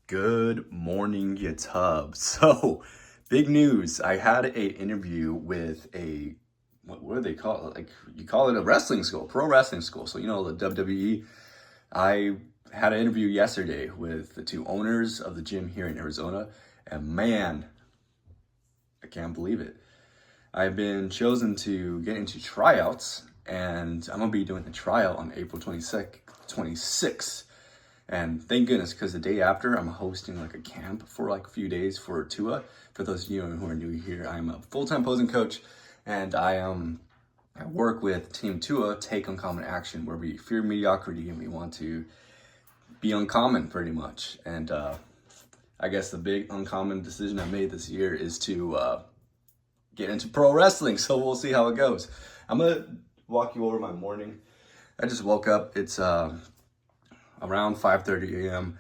Good morning, YouTube. So, big news. I had an interview with what do they call it? Like, you call it a wrestling school, pro wrestling school. So, the WWE. I had an interview yesterday with the two owners of the gym here in Arizona. And man, I can't believe it. I've been chosen to get into tryouts, and I'm going to be doing the tryout on April 26th. And thank goodness, because the day after, I'm hosting like a camp for like a few days for Tua. For those of you who are new here, I'm a full-time posing coach, and I work with Team Tua, Take Uncommon Action, where we fear mediocrity and we want to be uncommon pretty much. And I guess the big uncommon decision I made this year is to get into pro wrestling. So we'll see how it goes. I'm gonna walk you over my morning. I just woke up. It's around 5:30 a.m.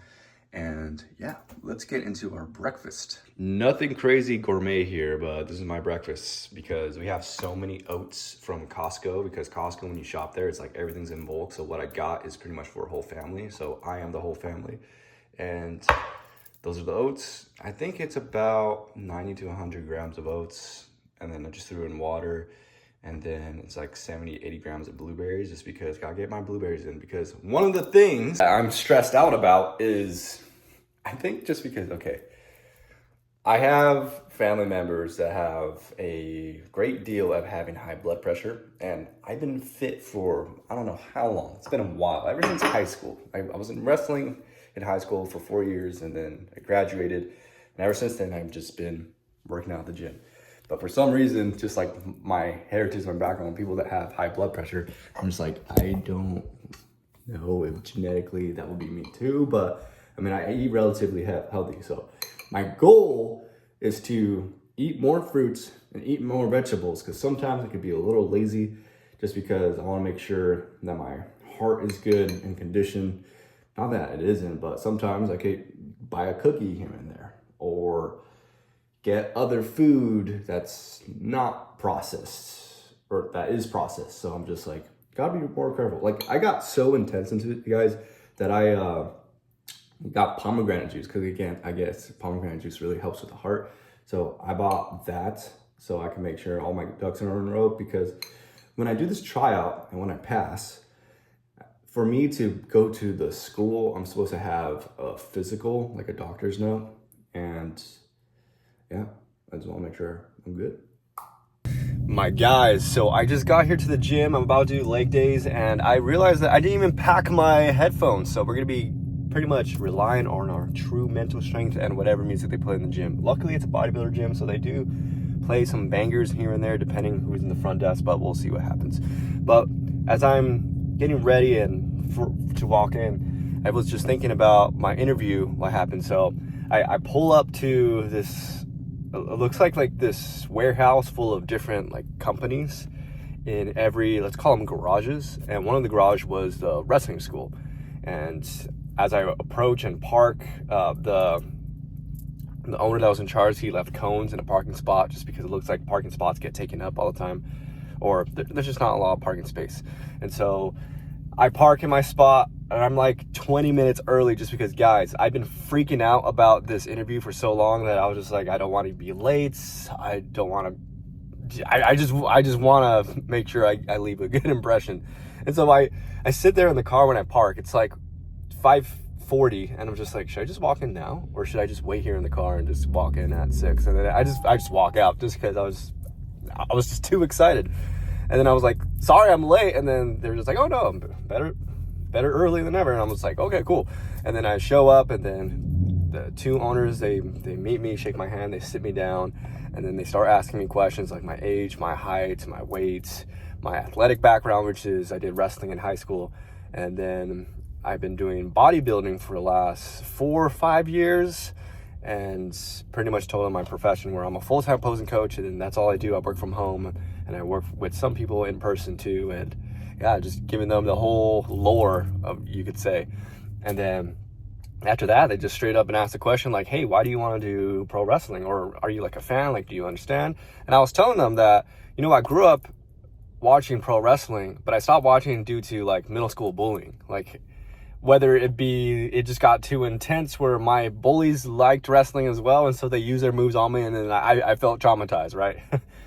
And yeah, let's get into our breakfast. Nothing crazy gourmet here, but this is my breakfast because we have so many oats from Costco. Because Costco, when you shop there, it's like everything's in bulk. So what I got is pretty much for a whole family. So I am the whole family. And those are the oats. I think it's about 90 to 100 grams of oats. And then I just threw in water. And then it's like 70, 80 grams of blueberries, just because I gotta get my blueberries in. Because one of the things I'm stressed out about is, I think just because, I have family members that have a great deal of having high blood pressure. And I've been fit for, I don't know how long. It's been a while, ever since high school. I was in wrestling in high school for 4 years, and then I graduated. And ever since then, I've just been working out at the gym. But for some reason, just like my heritage, my background, people that have high blood pressure, I'm just like, I don't know if genetically that would be me too. But I mean, I eat relatively healthy. So my goal is to eat more fruits and eat more vegetables, because sometimes I could be a little lazy just because I want to make sure that my heart is good and conditioned. Not that it isn't, but sometimes I could buy a cookie here and there, or get other food that's not processed, or that is processed. So I'm just like, gotta be more careful. Like, I got so intense into it, guys, that I got pomegranate juice, because again, I guess pomegranate juice really helps with the heart. So I bought that so I can make sure all my ducks are in a row, because when I do this tryout and when I pass, for me to go to the school, I'm supposed to have a physical, like a doctor's note. And yeah, I just want to make sure I'm good. My guys, so I just got here to the gym. I'm about to do leg days, and I realized that I didn't even pack my headphones. So we're going to be pretty much relying on our true mental strength and whatever music they play in the gym. Luckily, it's a bodybuilder gym, so they do play some bangers here and there, depending who's in the front desk, but we'll see what happens. But as I'm getting ready and to walk in, I was just thinking about my interview, what happened. So I pull up to this, it looks like this warehouse full of different like companies in every, let's call them garages. And one of the garage was the wrestling school. And as I approach and park, the owner that was in charge, he left cones in a parking spot, just because it looks like parking spots get taken up all the time, or there's just not a lot of parking space. And so I park in my spot, and I'm like 20 minutes early, just because, guys, I've been freaking out about this interview for so long that I was just like, I don't want to be late. I don't want to, I just want to make sure I leave a good impression. And so I sit there in the car when I park. It's like 5:40, and I'm just like, should I just walk in now, or should I just wait here in the car and just walk in at 6? And then I just walk out, just because I was just too excited. And then I was like, sorry, I'm late. And then they're just like, oh no, I'm better early than ever. And I'm just like, okay, cool. And then I show up, and then the two owners, they meet me, shake my hand, they sit me down, and then they start asking me questions like my age, my height, my weight, my athletic background, which is I did wrestling in high school. And then I've been doing bodybuilding for the last 4 or 5 years, and pretty much told them my profession, where I'm a full-time posing coach, and that's all I do. I work from home, and I work with some people in person too, and yeah, just giving them the whole lore of, you could say. And then after that, they just straight up and asked the question like, hey, why do you want to do pro wrestling? Or are you like a fan? Like, do you understand? And I was telling them that, I grew up watching pro wrestling, but I stopped watching due to like middle school bullying. Like, whether it be it just got too intense where my bullies liked wrestling as well, and so they used their moves on me, and then I felt traumatized, right?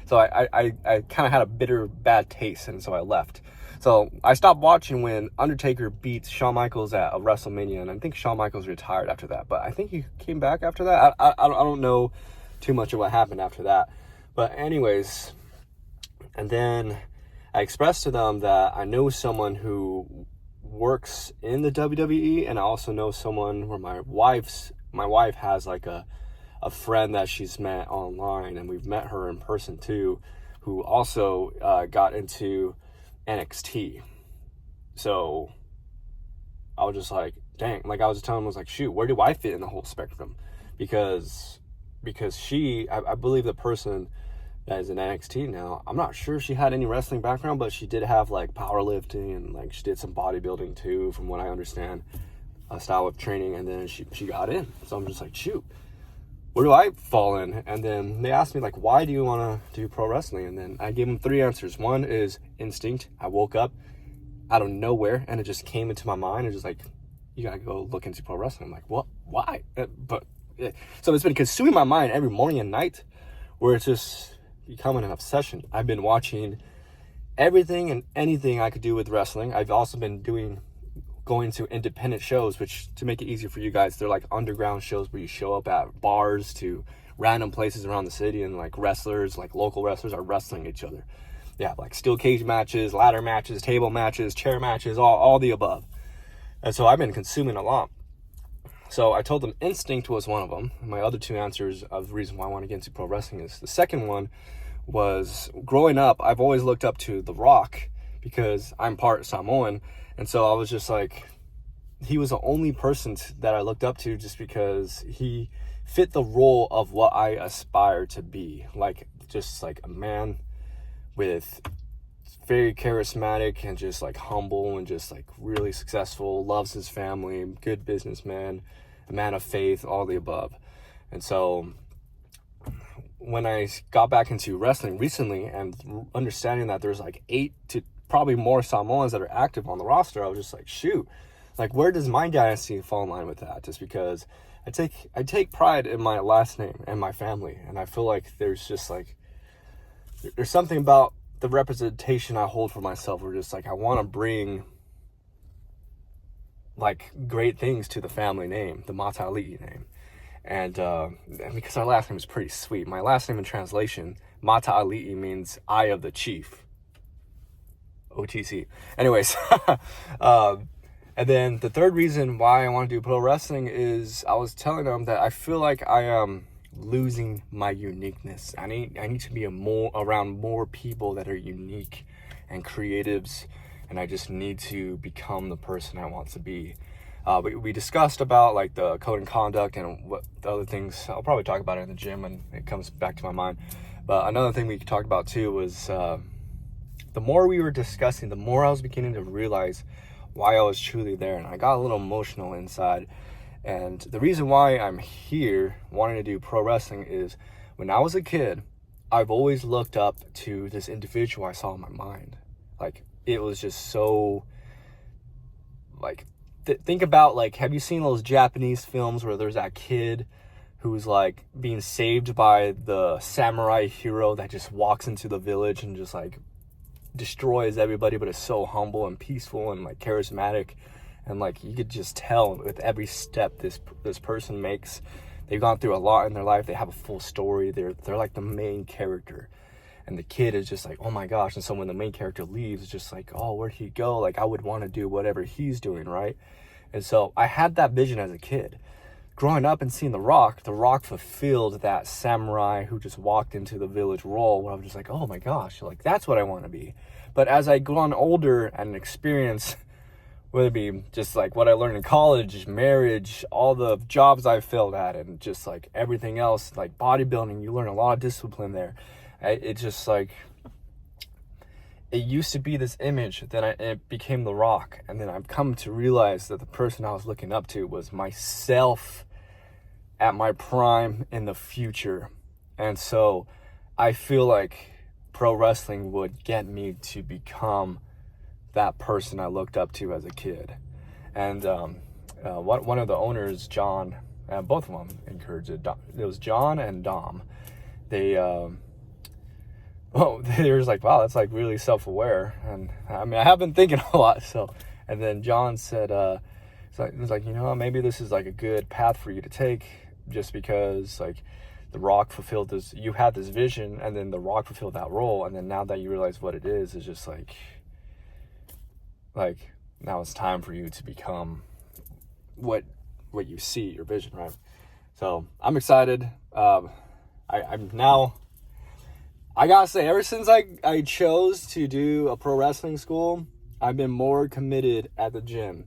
So I kind of had a bitter, bad taste, and so I left. So I stopped watching when Undertaker beats Shawn Michaels at a WrestleMania, and I think Shawn Michaels retired after that, but I think he came back after that. I don't know too much of what happened after that. But anyways, and then I expressed to them that I know someone who works in the WWE, and I also know someone where my wife has like a friend that she's met online, and we've met her in person too, who also got into NXT. So I was just like, dang, like I was telling him, I was like, shoot, where do I fit in the whole spectrum? Because I believe the person that is in NXT now, I'm not sure she had any wrestling background, but she did have like powerlifting, and like she did some bodybuilding too, from what I understand, a style of training, and then she got in. So I'm just like, shoot, where do I fall in? And then they asked me like, why do you want to do pro wrestling? And then I gave them 3 answers. One is instinct. I woke up out of nowhere and it just came into my mind. It's just like, you gotta go look into pro wrestling. I'm like, what? Why? So it's been consuming my mind every morning and night, where it's just becoming an obsession. I've been watching everything and anything I could do with wrestling. I've also been going to independent shows, which, to make it easier for you guys, they're like underground shows where you show up at bars to random places around the city, and like wrestlers, like local wrestlers, are wrestling each other. Yeah, like steel cage matches, ladder matches, table matches, chair matches, all the above. And so I've been consuming a lot. So I told them instinct was one of them. My other 2 answers of the reason why I want to get into pro wrestling is, the second one was, growing up, I've always looked up to The Rock because I'm part Samoan. And so I was just like, he was the only person that I looked up to, just because he fit the role of what I aspire to be. Like, just like a man with very charismatic and just like humble and just like really successful, loves his family, good businessman, a man of faith, all the above. And so when I got back into wrestling recently and understanding that there's like 8 to probably more Samoans that are active on the roster, I was just like, shoot, like where does my dynasty fall in line with that? Just because I take pride in my last name and my family, and I feel like there's just like, there's something about the representation I hold for myself where just like I want to bring like great things to the family name, the Mata Ali'i name. And because our last name is pretty sweet. My last name in translation, Mata Ali'i, means Eye of the Chief. OTC. Anyways, and then the third reason why I want to do pro wrestling is, I was telling them that I feel like I am losing my uniqueness. I need to be around more people that are unique and creatives, and I just need to become the person I want to be. We discussed about like the code and conduct and what the other things. I'll probably talk about it in the gym when it comes back to my mind. But another thing we talked about too was the more we were discussing, the more I was beginning to realize why I was truly there, and I got a little emotional inside. And the reason why I'm here wanting to do pro wrestling is, when I was a kid, I've always looked up to this individual I saw in my mind. Like, it was just so, like, think about, like, have you seen those Japanese films where there's that kid who's like being saved by the samurai hero that just walks into the village and just like destroys everybody, but is so humble and peaceful and like charismatic, and like you could just tell with every step this person makes, they've gone through a lot in their life, they have a full story, they're like the main character, and the kid is just like, oh my gosh. And so when the main character leaves, it's just like, oh, where'd he go? Like, I would want to do whatever he's doing, right? And so I had that vision as a kid. Growing up and seeing The Rock fulfilled that samurai who just walked into the village role, where I was just like, oh my gosh, like that's what I want to be. But as I go on older and experience, whether it be just like what I learned in college, marriage, all the jobs I failed at, and just like everything else, like bodybuilding, you learn a lot of discipline there. It's just like, it used to be this image, then it became The Rock. And then I've come to realize that the person I was looking up to was myself at my prime in the future. And so I feel like pro wrestling would get me to become that person I looked up to as a kid. And one of the owners, John, both of them encouraged it. It was John and Dom. They were just like, wow, that's like really self-aware. And I mean, I have been thinking a lot. So, and then John said, it was like, you know, maybe this is like a good path for you to take, just because like the Rock fulfilled this, you had this vision, and then the Rock fulfilled that role, and then now that you realize what it is just like now it's time for you to become what you see, your vision, right? So I'm excited. I'm now, I gotta say, ever since I chose to do a pro wrestling school, I've been more committed at the gym,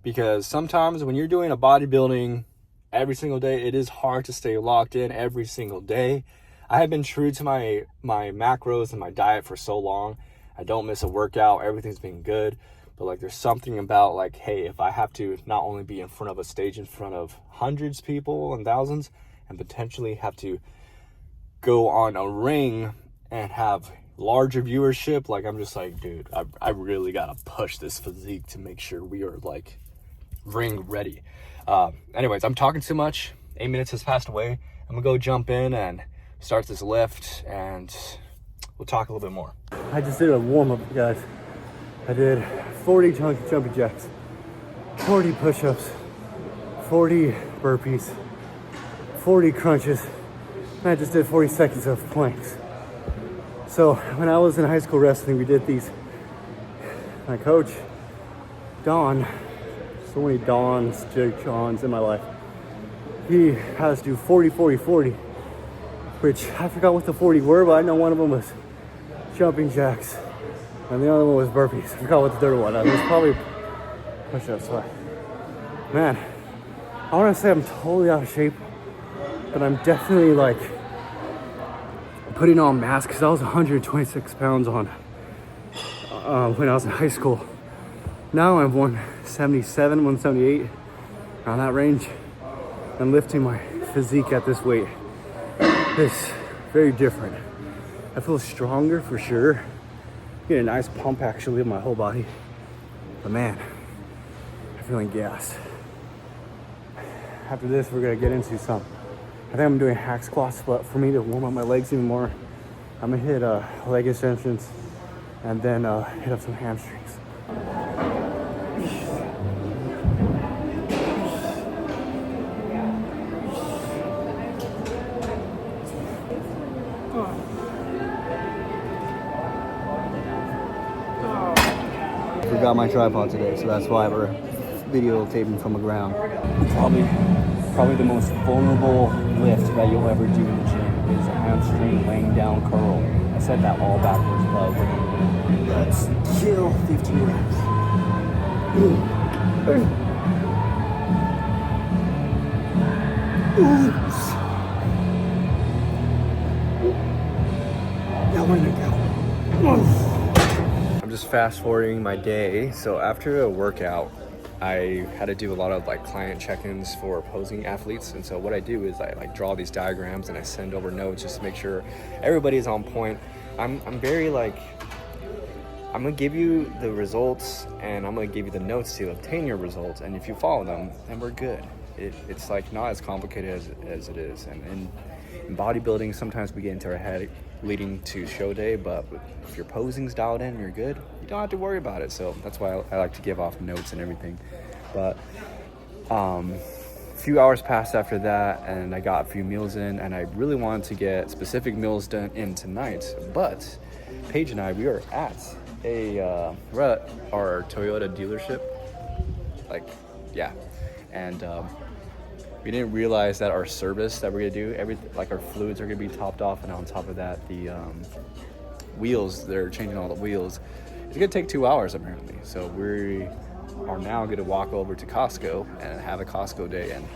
because sometimes when you're doing a bodybuilding every single day, it is hard to stay locked in every single day. I have been true to my macros and my diet for so long. I don't miss a workout. Everything's been good. But like, there's something about like, hey, if I have to not only be in front of a stage in front of hundreds of people and thousands, and potentially have to go on a ring and have larger viewership, like, I'm just like, dude, I really gotta push this physique to make sure we are like ring ready. Anyways, I'm talking too much. 8 minutes has passed away. I'm gonna go jump in and start this lift, and we'll talk a little bit more. I just did a warm-up, guys. I did 40 jumping jacks, 40 push-ups, 40 burpees, 40 crunches, and I just did 40 seconds of planks. So when I was in high school wrestling, we did these. My coach, Don, so many Dons, Jake Johns in my life, he has to do 40, 40, 40, which I forgot what the 40 were, but I know one of them was jumping jacks, and the other one was burpees. I forgot what the third one was. It was probably push-ups. So, man, I want to say I'm totally out of shape, but I'm definitely like putting on mass, because I was 126 pounds on when I was in high school. Now I'm 177, 178, around that range. And lifting my physique at this weight is very different. I feel stronger for sure. Get a nice pump actually in my whole body. But man, I'm feeling gassed. After this, we're gonna get into some, I think I'm doing hack squats, but for me to warm up my legs even more, I'm gonna hit leg extensions and then hit up some hamstrings. Forgot my tripod today, so that's why we're videotaping from the ground. Probably the most vulnerable lift that you'll ever do in the gym is a hamstring laying down curl. I said that all backwards, but let's kill 15 reps. That one down. I'm just fast forwarding my day. So after a workout, I had to do a lot of like client check-ins for opposing athletes, and so what I do is I like draw these diagrams and I send over notes just to make sure everybody's on point. I'm very like, I'm gonna give you the results and I'm gonna give you the notes to obtain your results, and if you follow them, then we're good. It's like not as complicated as it is, and in bodybuilding sometimes we get into our head leading to show day, but if your posing's dialed in, you're good. You don't have to worry about it. So that's why I like to give off notes and everything. But a few hours passed after that, and I got a few meals in, and I really wanted to get specific meals done in tonight. But Paige and I, we are at our Toyota dealership. And we didn't realize that our service that we're gonna do, our fluids are gonna be topped off, and on top of that, the wheels, they're changing all the wheels. It's gonna take 2 hours apparently. So we are now gonna walk over to Costco and have a Costco day and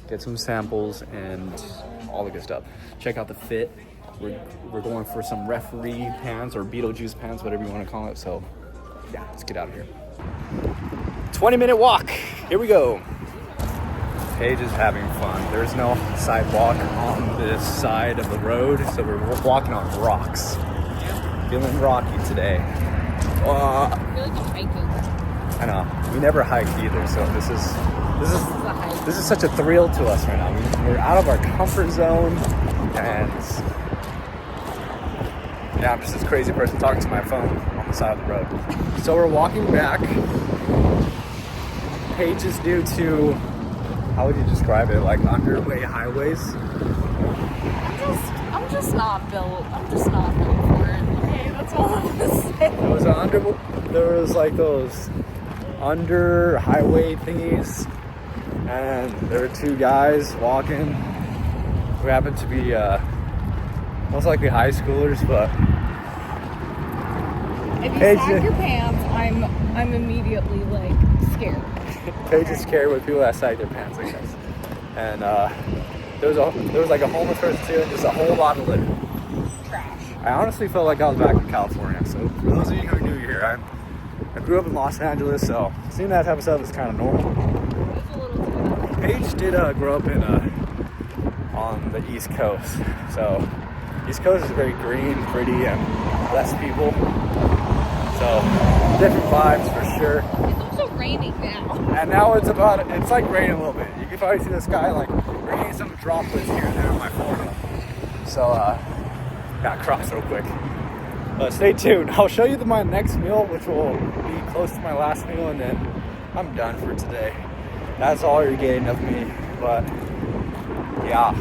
get some samples and all the good stuff. Check out the fit. We're going for some referee pants or Beetlejuice pants, whatever you want to call it. So yeah, let's get out of here. 20-minute walk. Here we go. Paige is having fun. There's no sidewalk on this side of the road, so we're walking on rocks. Feeling rocky today. I feel like I'm hiking. I know. We never hiked either, so this is such a thrill to us right now. We're out of our comfort zone, and yeah, I'm just this crazy person talking to my phone on the side of the road. So we're walking back. Paige is due to, how would you describe it? Like underway highways? I'm just not built. I'm just not built for it. Okay, that's all I'm gonna say. There was like those under highway thingies, and there were two guys walking who happened to be most likely high schoolers, but If you Paige, sag your pants, I'm immediately like scared. Paige is scared with people that sag their pants, I guess. And there was like a homeless person too, and just a whole lot of litter. Trash. I honestly felt like I was back in California. So for those of you who are new here, I grew up in Los Angeles, so seeing that type of stuff is kind of normal. It's a little too. Paige did grow up in on the East Coast, so East Coast is very green, pretty, and less people. So different vibes for sure. It's also raining now. And now it's like raining a little bit. You can probably see the sky like raining some droplets here and there on my forehead. So got crossed real quick. But stay tuned. I'll show you my next meal, which will be close to my last meal, and then I'm done for today. That's all you're getting of me. But yeah.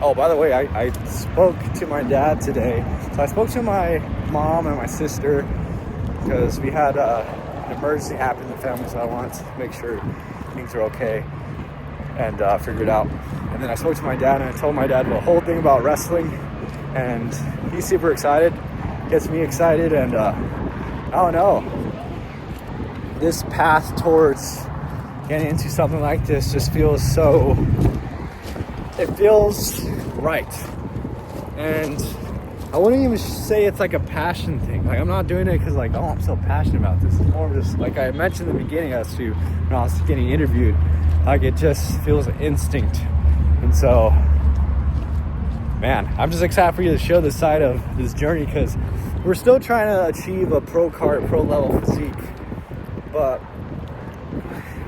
Oh, by the way, I spoke to my dad today. So I spoke to my mom and my sister because we had an emergency happen in the family, so I wanted to make sure things are okay and figure it out. And then I spoke to my dad, and I told my dad the whole thing about wrestling, and he's super excited. Gets me excited, and I don't know. This path towards getting into something like this just feels so. It feels right, and I wouldn't even say it's like a passion thing. Like I'm not doing it because like, oh, I'm so passionate about this. It's more just like I mentioned in the beginning as to when I was getting interviewed. Like it just feels instinct, and so. Man, I'm just excited for you to show this side of this journey because we're still trying to achieve a pro level physique. But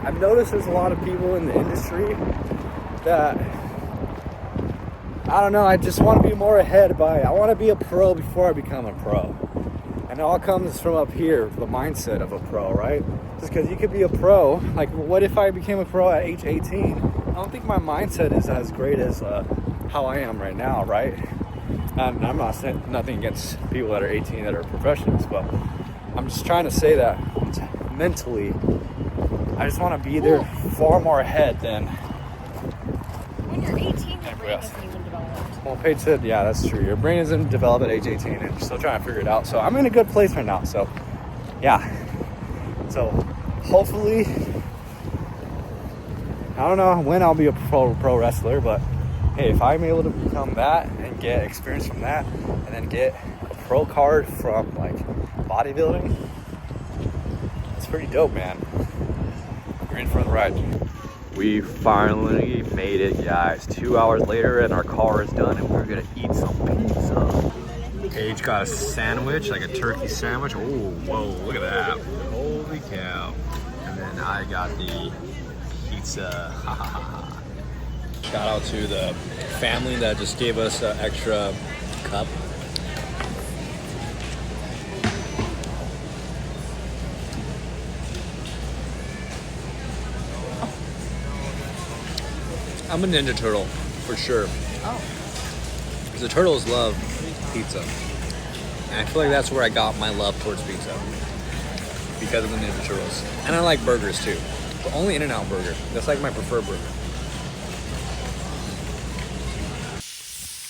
I've noticed there's a lot of people in the industry that, I don't know, I just want to be more ahead I want to be a pro before I become a pro. And it all comes from up here, the mindset of a pro, right? Just because you could be a pro, like what if I became a pro at age 18? I don't think my mindset is as great as how I am right now, right? And I'm not saying nothing against people that are 18 that are professionals, but I'm just trying to say that mentally, I just want to be there far more ahead than When you're 18, your brain doesn't even develop. Well, Paige said, yeah, that's true. Your brain isn't developed at age 18 and you're still trying to figure it out. So I'm in a good place right now. So, yeah. So, hopefully, I don't know when I'll be a pro wrestler, but hey, if I'm able to become that and get experience from that and then get a pro card from like bodybuilding, it's pretty dope, man. You're in for the ride. We finally made it, guys. 2 hours later and our car is done and we're gonna eat some pizza. Paige got a sandwich, like a turkey sandwich. Oh, whoa, look at that. Holy cow. And then I got the pizza. Shout out to the family that just gave us an extra cup. I'm a Ninja Turtle, for sure. Oh. Because the turtles love pizza. And I feel like that's where I got my love towards pizza. Because of the Ninja Turtles. And I like burgers too. But only In-N-Out burger. That's like my preferred burger.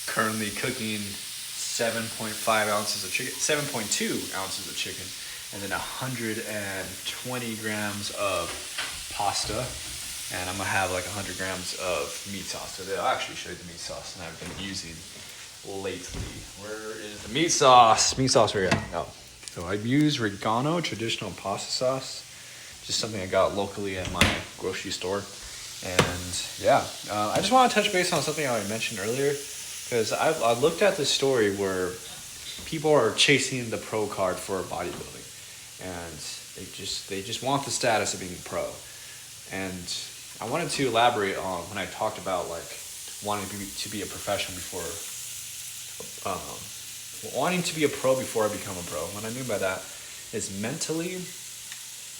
Currently cooking 7.5 ounces of chicken, 7.2 ounces of chicken, and then 120 grams of pasta. And I'm gonna have like 100 grams of meat sauce. So I'll actually show you the meat sauce that I've been using lately. Where is the meat sauce? Meat sauce, where you at? Oh. So I've used Regano traditional pasta sauce. Just something I got locally at my grocery store. And yeah, I just want to touch base on something I mentioned earlier. Because I looked at this story where people are chasing the pro card for bodybuilding. And They just want the status of being a pro. And I wanted to elaborate on when I talked about like wanting to be a professional before, wanting to be a pro before I become a pro. What I mean by that is mentally,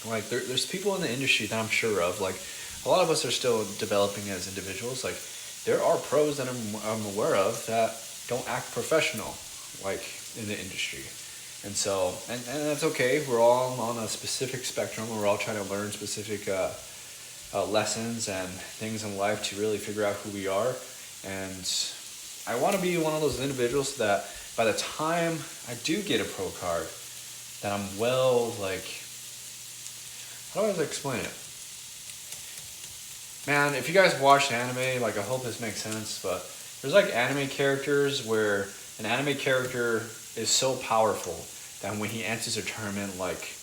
like there's people in the industry that I'm sure of, like a lot of us are still developing as individuals. Like there are pros that I'm aware of that don't act professional, like in the industry. And so, and that's okay. We're all on a specific spectrum. We're all trying to learn specific lessons and things in life to really figure out who we are. And I want to be one of those individuals that by the time I do get a pro card, that I'm well, like, how do I explain it? Man, if you guys watch anime, like I hope this makes sense, but there's like anime characters where an anime character is so powerful that when he enters a tournament, like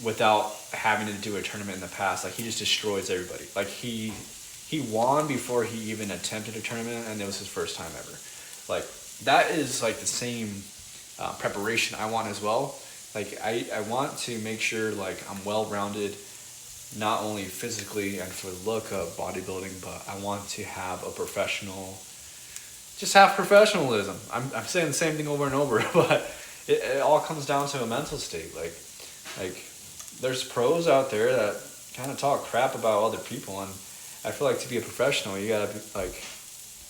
without having to do a tournament in the past, like he just destroys everybody. Like he won before he even attempted a tournament, and it was his first time ever. Like that is like the same preparation I want as well. Like I want to make sure like I'm well-rounded, not only physically and for the look of bodybuilding, but I want to have a professional, just have professionalism. I'm saying the same thing over and over, but it all comes down to a mental state. Like there's pros out there that kind of talk crap about other people, and I feel like to be a professional, you gotta be, like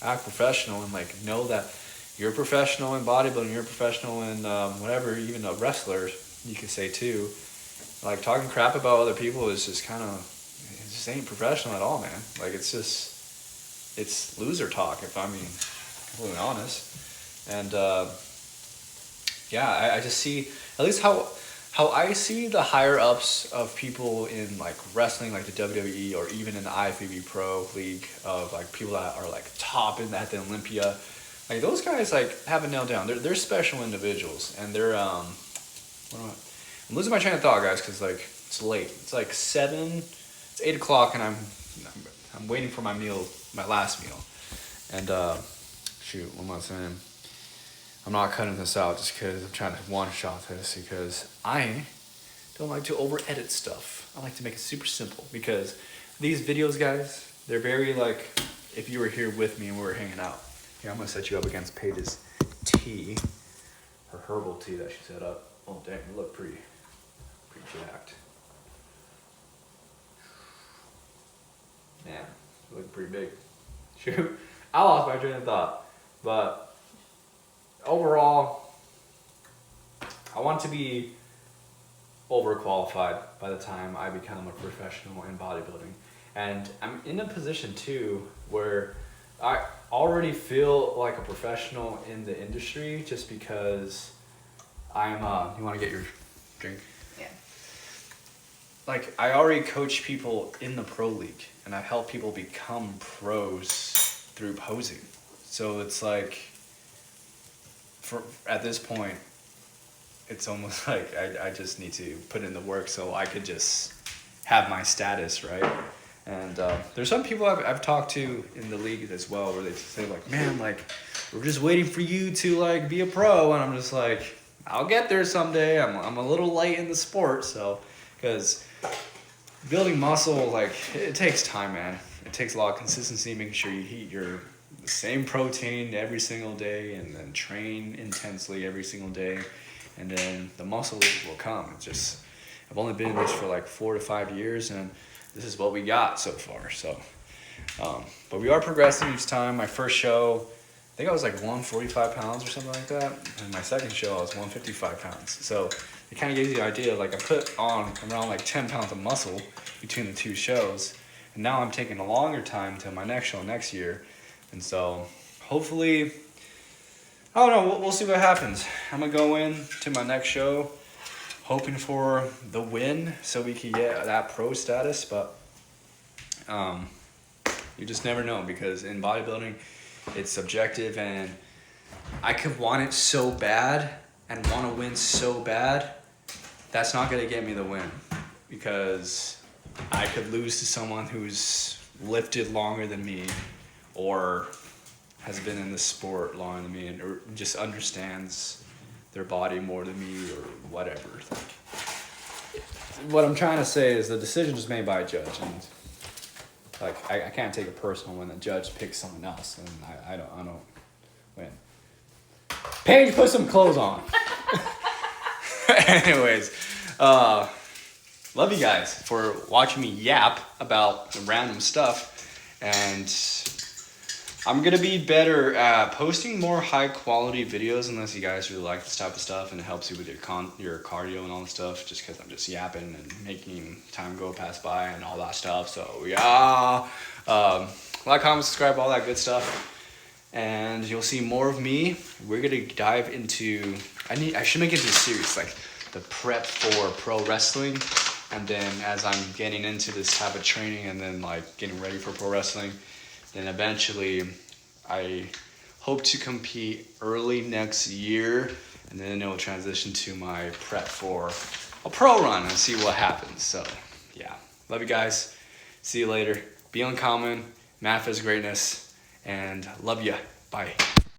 act professional and like know that you're a professional in bodybuilding, you're a professional in whatever, even a wrestler, you could say too. Like talking crap about other people is just kind of, it just ain't professional at all, man. Like it's loser talk, if I'm being completely honest. And I just see, at least how I see the higher ups of people in like wrestling, like the WWE or even in the IFBB Pro League, of like people that are like top in at the Olympia. Like those guys like have it nailed down. They're special individuals, and they're I'm losing my train of thought, guys, because like it's late. It's like 8 o'clock, and I'm waiting for my meal, my last meal. And shoot, what am I saying? I'm not cutting this out just because I'm trying to one-shot this, because I don't like to over-edit stuff. I like to make it super simple, because these videos, guys, they're very like, if you were here with me and we were hanging out. Here, I'm going to set you up against Paige's tea, her herbal tea that she set up. Oh, dang, you look pretty jacked. Man, you look pretty big. Shoot, I lost my train of thought. But overall, I want to be overqualified by the time I become a professional in bodybuilding. And I'm in a position too where I already feel like a professional in the industry, just because I'm you want to get your drink? Yeah. Like I already coach people in the pro league, and I help people become pros through posing. So it's like, at this point, it's almost like I just need to put in the work so I could just have my status, right? And there's some people I've talked to in the league as well, where they say like, man, like we're just waiting for you to like be a pro, and I'm just like, I'll get there someday. I'm a little late in the sport, so, because building muscle, like it takes time, man. It takes a lot of consistency, making sure you eat the same protein every single day, and then train intensely every single day, and then the muscle will come. It's just, I've only been in this for like 4 to 5 years, and this is what we got so far. So, but we are progressing each time. My first show, I think I was like 145 pounds or something like that. And my second show, I was 155 pounds. So it kind of gives you the idea, like I put on around like 10 pounds of muscle between the two shows. And now I'm taking a longer time to my next show next year. And so hopefully, I don't know, we'll see what happens. I'm going to go in to my next show hoping for the win so we can get that pro status. But you just never know, because in bodybuilding, it's subjective, and I could want it so bad and want to win so bad. That's not going to get me the win, because I could lose to someone who's lifted longer than me, or has been in the sport longer than me, or just understands their body more than me, or whatever. what I'm trying to say is the decision is made by a judge, and like I can't take it personal when the judge picks someone else, and I don't win. Paige, put some clothes on. Anyways, love you guys for watching me yap about random stuff, and I'm gonna be better at posting more high quality videos unless you guys really like this type of stuff and it helps you with your cardio and all that stuff, just because I'm just yapping and making time go pass by and all that stuff. So yeah, like, comment, subscribe, all that good stuff, and you'll see more of me. We're gonna dive into, I should make it into a series, like the prep for pro wrestling, and then as I'm getting into this type of training and then like getting ready for pro wrestling, then eventually I hope to compete early next year, and then it will transition to my prep for a pro run and see what happens. So yeah, love you guys. See you later. Be uncommon, manifest greatness, and love ya. Bye.